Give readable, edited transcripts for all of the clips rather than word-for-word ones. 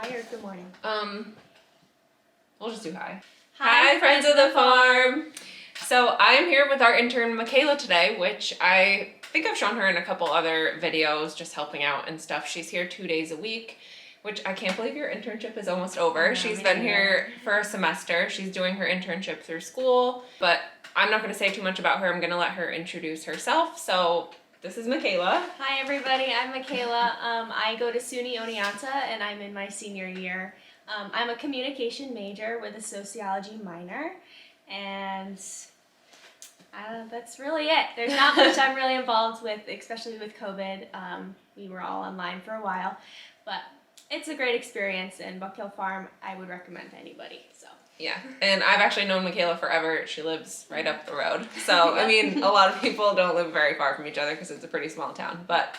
hi or good morning? We'll just do hi. Hi, friends of the farm. So I am here with our intern Michaela today, which I think I've shown her in a couple other videos, just helping out and stuff. She's here 2 days a week, which I can't believe your internship is almost over. She's been here for a semester. She's doing her internship through school, but I'm not going to say too much about her. I'm going to let her introduce herself. So this is Michaela. Hi everybody, I'm Michaela. I go to SUNY Oneonta and I'm in my senior year. I'm a communication major with a sociology minor, and that's really it. There's not much I'm really involved with, especially with COVID. We were all online for a while, but it's a great experience, and Buck Hill Farm I would recommend to anybody. So. Yeah, and I've actually known Michaela forever. She lives right up the road. So, I mean, a lot of people don't live very far from each other because it's a pretty small town. But,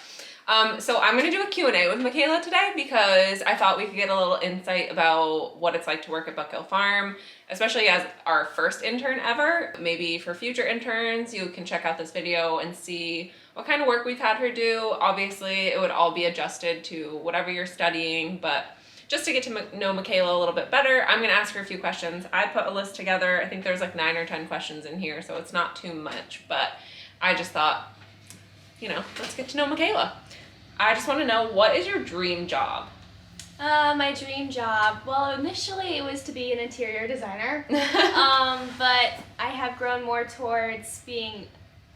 so I'm going to do a Q&A with Michaela today because I thought we could get a little insight about what it's like to work at Buck Hill Farm, especially as our first intern ever. Maybe for future interns, you can check out this video and see what kind of work we've had her do. Obviously, it would all be adjusted to whatever you're studying, but just to get to know Michaela a little bit better, I'm going to ask her a few questions. I put a list together. I think there's like 9 or 10 questions in here, so it's not too much, but I just thought, let's get to know Michaela. I just want to know, what is your dream job? My dream job, well, initially it was to be an interior designer, but I have grown more towards being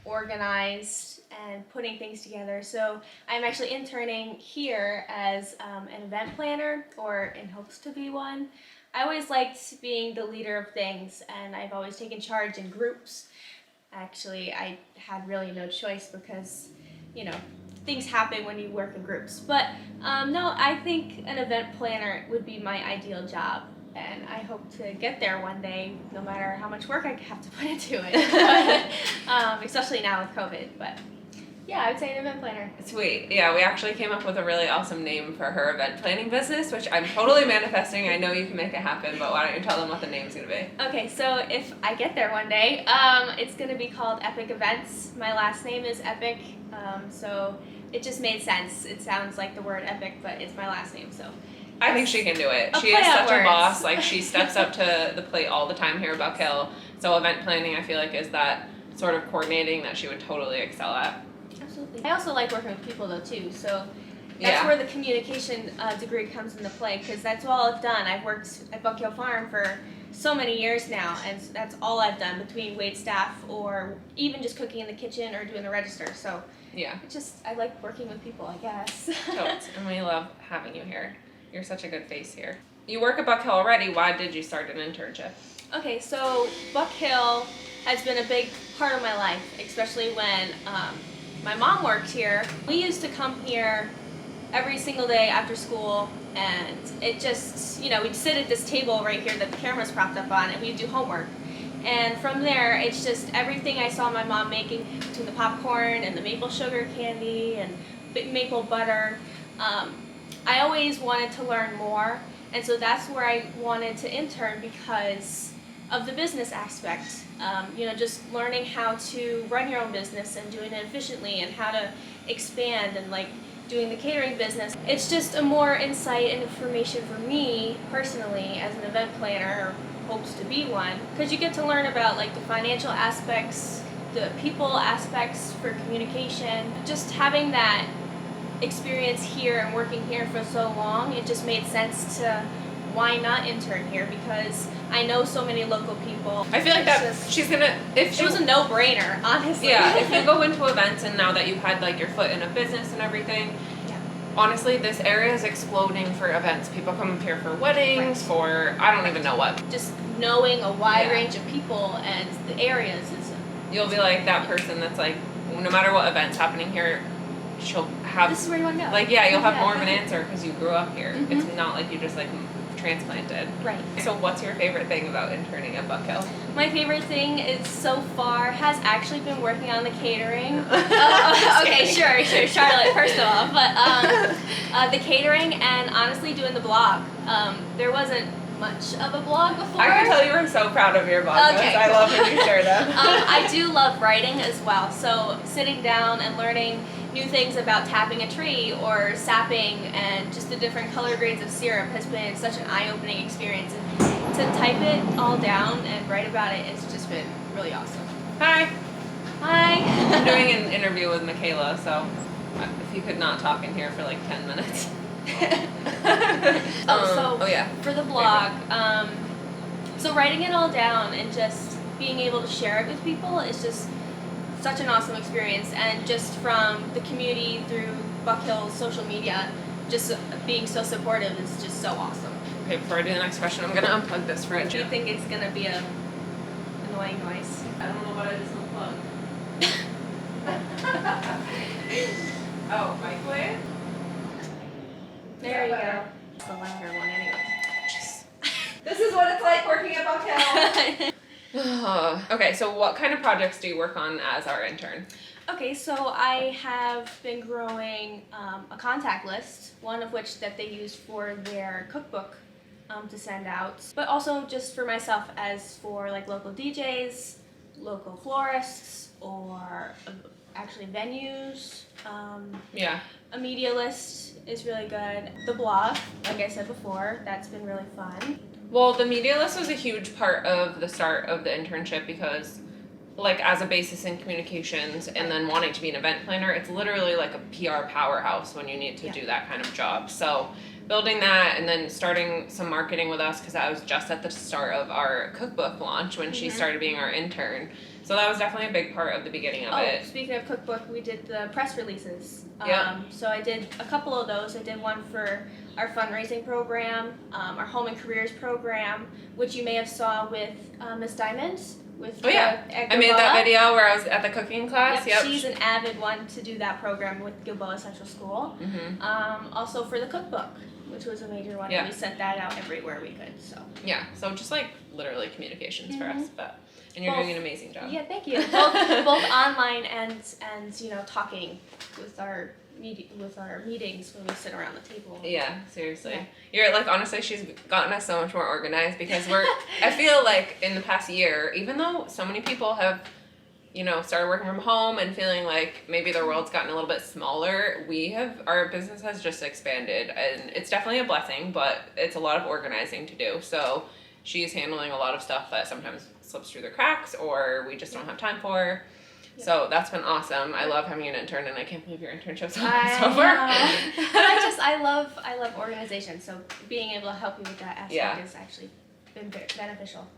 organized and putting things together. So I'm actually interning here as an event planner, or in hopes to be one. I always liked being the leader of things, and I've always taken charge in groups. Actually, I had really no choice because, things happen when you work in groups. But no, I think an event planner would be my ideal job. And I hope to get there one day, no matter how much work I have to put into it. Especially now with COVID. But yeah, I would say an event planner. Sweet. Yeah, we actually came up with a really awesome name for her event planning business, which I'm totally manifesting. I know you can make it happen, but why don't you tell them what the name's going to be? Okay, so if I get there one day, it's going to be called Epic Events. My last name is Epic, so it just made sense. It sounds like the word epic, but it's my last name, so. I think she can do it. She is such a boss. Like, she steps up to the plate all the time here at Buck Hill. So event planning, I feel like, is that sort of coordinating that she would totally excel at. Absolutely. I also like working with people, though, too. So that's where the communication degree comes into play, because that's all I've done. I've worked at Buck Hill Farm for so many years now, and that's all I've done between wait staff or even just cooking in the kitchen or doing the register. So yeah, I like working with people, I guess. Totes. And we love having you here. You're such a good face here. You work at Buck Hill already. Why did you start an internship? Okay, so Buck Hill has been a big part of my life, especially when my mom worked here. We used to come here every single day after school, and it just, we'd sit at this table right here that the camera's propped up on, and we'd do homework. And from there, it's just everything I saw my mom making, between the popcorn and the maple sugar candy and maple butter. I always wanted to learn more, and so that's where I wanted to intern because of the business aspect. Just learning how to run your own business and doing it efficiently, and how to expand, and doing the catering business. It's just a more insight and information for me personally as an event planner, or hopes to be one, because you get to learn about the financial aspects, the people aspects for communication. Just having that experience here and working here for so long, it just made sense to why not intern here, because I know so many local people. I feel like it was a no-brainer, honestly. Yeah, if you go into events, and now that you've had your foot in a business and everything, honestly, this area is exploding for events. People come up here for weddings, for I don't even know what. Just knowing a wide range of people and the areas is. You'll be like that person that's no matter what event's happening here, she'll have. This is where you want to go. You'll have more of an answer because you grew up here. Mm-hmm. It's not like you just transplanted. Right. So what's your favorite thing about interning at Buck Hill? My favorite thing is so far has actually been working on the catering. Okay, sure, Charlotte, first of all. But the catering, and honestly doing the blog. There wasn't much of a blog before. I can tell you were so proud of your blog posts. I love when you share them. I do love writing as well. So sitting down and learning new things about tapping a tree or sapping and just the different color grades of syrup has been such an eye-opening experience. And to type it all down and write about it, it's just been really awesome. Hi. Hi. I'm doing an interview with Michaela, so if you could not talk in here for like 10 minutes. Oh yeah. For the blog, Okay. so writing it all down and just being able to share it with people is just such an awesome experience. And just from the community through Buck Hill's social media, just being so supportive is just so awesome. Okay, before I do the next question, I'm gonna unplug this fridge. Do you think it's gonna be a annoying noise? I don't know what I just unplugged. Oh, microwave? There you go. It's the louder one anyway. This is what it's like working at Buck Hill. Okay, so what kind of projects do you work on as our intern? Okay, so I have been growing a contact list, one of which that they use for their cookbook to send out, but also just for myself as for like local DJs, local florists, or actually venues. Yeah. A media list is really good. The blog, like I said before, that's been really fun. Well, the media list was a huge part of the start of the internship because, like, as a basis in communications and then wanting to be an event planner, it's literally like a PR powerhouse when you need to do that kind of job. So building that and then starting some marketing with us because I was just at the start of our cookbook launch when she started being our intern. So that was definitely a big part of the beginning of it. Speaking of cookbook, we did the press releases. Yeah. So I did a couple of those. I did one for our fundraising program, our home and careers program, which you may have saw with Miss Diamond. With I made that video where I was at the cooking class. Yep. She's an avid one to do that program with Gilboa Central School. Also for the cookbook, which was a major one. And we sent that out everywhere we could. So so just like literally communications for us, and you're doing an amazing job. Yeah, thank you. Both online and you know, talking with our meetings when we sit around the table. Yeah, seriously. Yeah. You're like, honestly, she's gotten us so much more organized because I feel like in the past year, even though so many people have, you know, started working from home and feeling like maybe their world's gotten a little bit smaller, our business has just expanded, and it's definitely a blessing, but it's a lot of organizing to do. So she's handling a lot of stuff that sometimes slips through the cracks or we just don't have time for. So that's been awesome. I love having an intern, and I can't believe your internship's almost over. But I love organization. So being able to help you with that aspect has actually been very beneficial,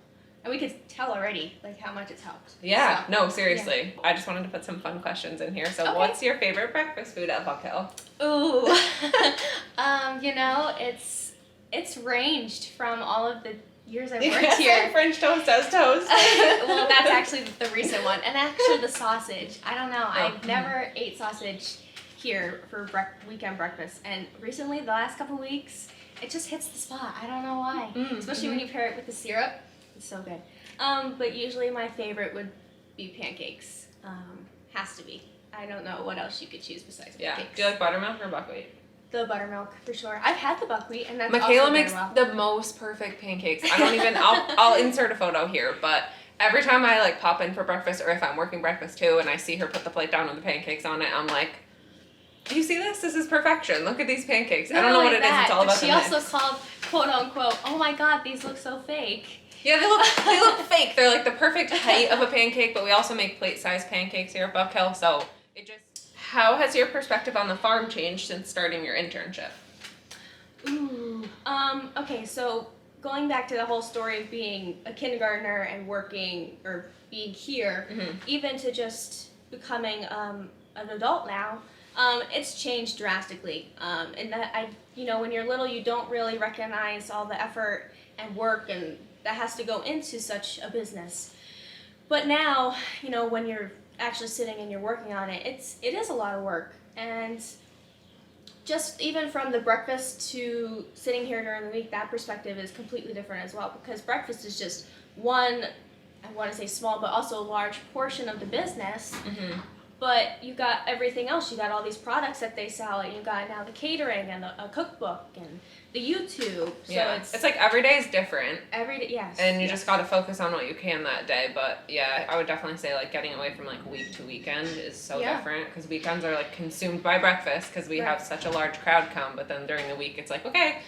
and we could tell already like how much it's helped. Yeah. So, no, seriously. Yeah. I just wanted to put some fun questions in here. So, what's your favorite breakfast food at Buck Hill? Ooh, you know, it's ranged from all of the years I've worked here. French toast as toast. Well, that's actually the recent one. And actually the sausage. I don't know. I've never ate sausage here for weekend breakfast. And recently, the last couple of weeks, it just hits the spot. I don't know why. Especially when you pair it with the syrup. It's so good. But usually my favorite would be pancakes. Has to be. I don't know what else you could choose besides pancakes. Do you like buttermilk or buckwheat? The buttermilk, for sure. I've had the buckwheat, and that's Michaela also makes the most perfect pancakes. I don't even, I'll insert a photo here, but every time I like pop in for breakfast, or if I'm working breakfast too, and I see her put the plate down with the pancakes on it, I'm like, do you see this? This is perfection. Look at these pancakes. I don't know what it is. It's all about the mix. She also called, quote unquote, oh my god, these look so fake. Yeah, they look fake. They're like the perfect height of a pancake, but we also make plate-sized pancakes here at Buck Hill, so it just... How has your perspective on the farm changed since starting your internship? Ooh. Okay, so going back to the whole story of being a kindergartner and working or being here, even to just becoming an adult now, it's changed drastically. And that you know, when you're little, you don't really recognize all the effort and work and that has to go into such a business. But now, you know, when you're actually sitting and you're working on it, it is a lot of work. And just even from the breakfast to sitting here during the week, that perspective is completely different as well, because breakfast is just one, I want to say small, but also a large portion of the business. But you got everything else. You got all these products that they sell, and you got now the catering and a cookbook and the YouTube. So it's like every day is different. Every day, yes. And you just got to focus on what you can that day. But yeah, I would definitely say like getting away from like week to weekend is so different, because weekends are like consumed by breakfast because we have such a large crowd come. But then during the week, it's like, okay,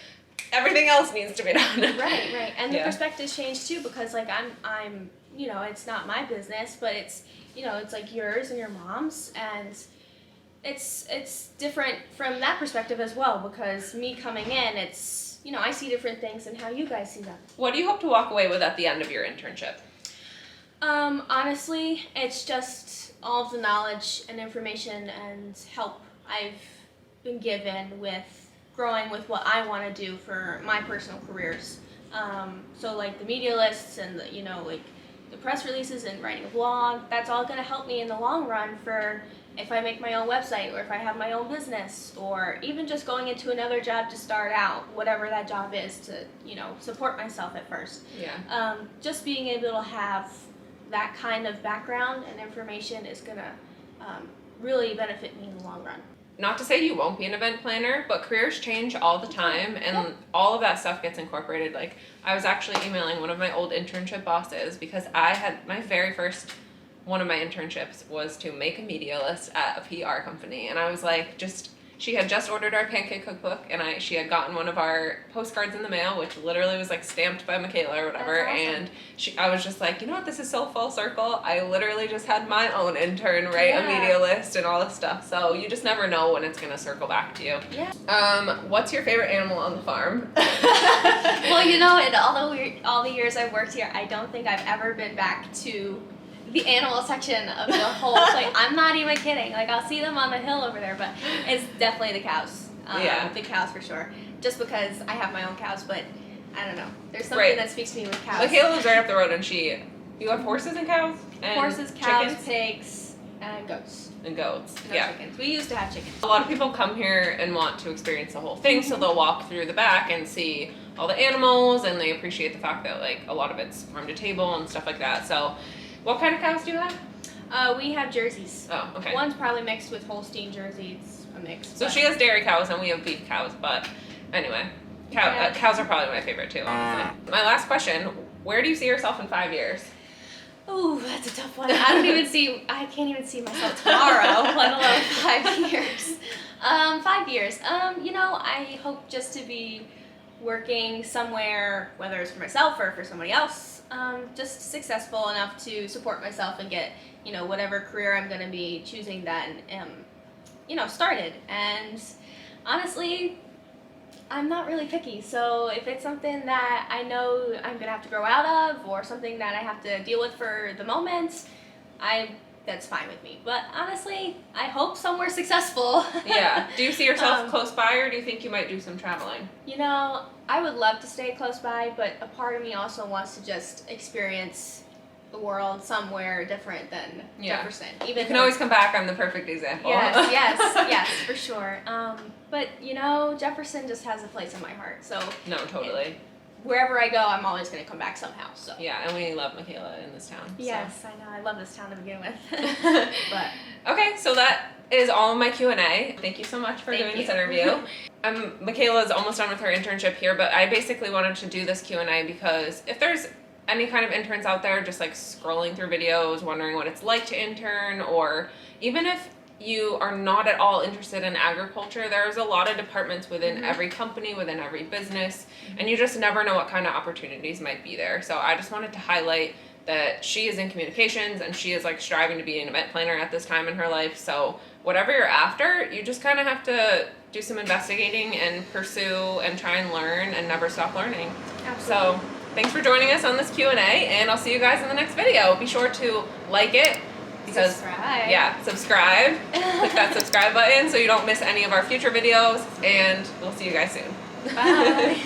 everything else needs to be done. Right. And the perspectives change too, because like I'm you know, it's not my business, but it's, you know, it's like yours and your mom's, and it's different from that perspective as well, because me coming in, it's, you know, I see different things than how you guys see them. What do you hope to walk away with at the end of your internship? Honestly, it's just all of the knowledge and information and help I've been given with growing with what I want to do for my personal careers. So like the media lists and the, you know, like the press releases and writing a blog, that's all going to help me in the long run for if I make my own website, or if I have my own business, or even just going into another job to start out, whatever that job is, to, you know, support myself at first. Yeah. Just being able to have that kind of background and information is going to really benefit me in the long run. Not to say you won't be an event planner, but careers change all the time, and all of that stuff gets incorporated. Like, I was actually emailing one of my old internship bosses, because I had my very first one of my internships was to make a media list at a PR company, and I was like, she had just ordered our pancake cookbook, and she had gotten one of our postcards in the mail, which literally was like stamped by Michaela or whatever. That's awesome. And I was just like, you know what, this is so full circle. I literally just had my own intern write a media list and all this stuff. So you just never know when it's gonna circle back to you. Yeah. What's your favorite animal on the farm? Well, you know, in all the years I've worked here, I don't think I've ever been back to the animal section of the whole place. I'm not even kidding. Like, I'll see them on the hill over there, but it's definitely the cows. The cows for sure. Just because I have my own cows, but I don't know. There's something that speaks to me with cows. Michaela lives right up the road, and you have horses and cows? And horses, cows, chickens? Pigs, and goats. And goats. No chickens. We used to have chickens. A lot of people come here and want to experience the whole thing, so they'll walk through the back and see all the animals, and they appreciate the fact that like a lot of it's farm to table and stuff like that. So, what kind of cows do you have? We have Jerseys. Oh, okay. One's probably mixed with Holstein Jersey. It's a mix. So she has dairy cows and we have beef cows, but anyway, cows are probably my favorite too, honestly. My last question, where do you see yourself in 5 years? Ooh, that's a tough one. I can't even see myself tomorrow, let alone 5 years. 5 years. You know, I hope just to be working somewhere, whether it's for myself or for somebody else, just successful enough to support myself and get, you know, whatever career I'm going to be choosing then, you know, started. And honestly, I'm not really picky. So if it's something that I know I'm going to have to grow out of, or something that I have to deal with for the moment, that's fine with me. But honestly, I hope somewhere successful. Yeah. Do you see yourself close by, or do you think you might do some traveling? You know, I would love to stay close by, but a part of me also wants to just experience the world somewhere different than Jefferson. You can always come back. I'm the perfect example. Yes, for sure. But you know, Jefferson just has a place in my heart. So no, totally. Wherever I go, I'm always going to come back somehow. So yeah, and we love Michaela in this town. Yes, I know. I love this town to begin with. But okay, so that is all of my Q&A. Thank you so much for doing this interview. Michaela is almost done with her internship here, but I basically wanted to do this Q&A because if there's any kind of interns out there just like scrolling through videos, wondering what it's like to intern, or even if you are not at all interested in agriculture, there's a lot of departments within every company, within every business, and you just never know what kind of opportunities might be there. So I just wanted to highlight that she is in communications and she is like striving to be an event planner at this time in her life. So whatever you're after, you just kind of have to do some investigating and pursue and try and learn and never stop learning. Absolutely. So thanks for joining us on this Q&A, and I'll see you guys in the next video. Be sure to like it. Because, subscribe. Click that subscribe button so you don't miss any of our future videos, and we'll see you guys soon. Bye.